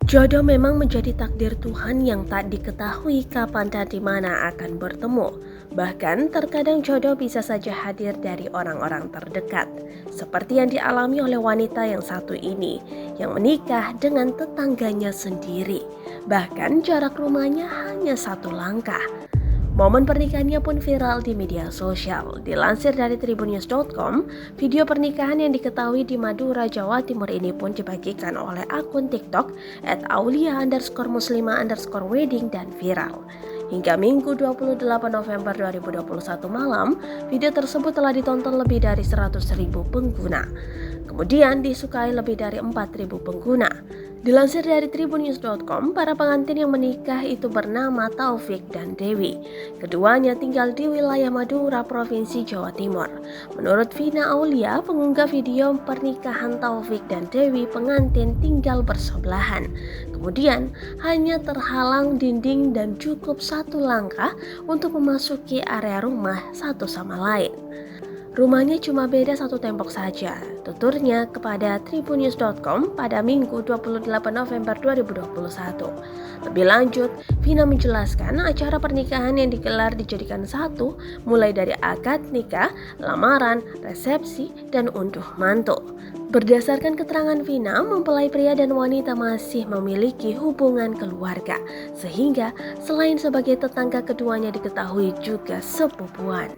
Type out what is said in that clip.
Jodoh memang menjadi takdir Tuhan yang tak diketahui kapan dan di mana akan bertemu. Bahkan terkadang jodoh bisa saja hadir dari orang-orang terdekat. Seperti yang dialami oleh wanita yang satu ini, yang menikah dengan tetangganya sendiri. Bahkan jarak rumahnya hanya satu langkah. Momen pernikahannya pun viral di media sosial. Dilansir dari tribunnews.com, video pernikahan yang diketahui di Madura, Jawa Timur ini pun dibagikan oleh akun TikTok @aulia_muslimah_wedding dan viral. Hingga Minggu 28 November 2021 malam, video tersebut telah ditonton lebih dari 100.000 pengguna. Kemudian disukai lebih dari 4.000 pengguna. Dilansir dari tribunnews.com, para pengantin yang menikah itu bernama Taufik dan Dewi. Keduanya tinggal di wilayah Madura, Provinsi Jawa Timur. Menurut Vina Aulia, pengunggah video pernikahan Taufik dan Dewi pengantin tinggal bersebelahan. Kemudian hanya terhalang dinding dan cukup satu langkah untuk memasuki area rumah satu sama lain. Rumahnya cuma beda satu tembok saja, tuturnya kepada tribunnews.com pada Minggu 28 November 2021. Lebih lanjut, Vina menjelaskan acara pernikahan yang digelar dijadikan satu, mulai dari akad nikah, lamaran, resepsi, dan unduh mantu. Berdasarkan keterangan Vina, mempelai pria dan wanita masih memiliki hubungan keluarga, sehingga selain sebagai tetangga keduanya diketahui juga sepupuan.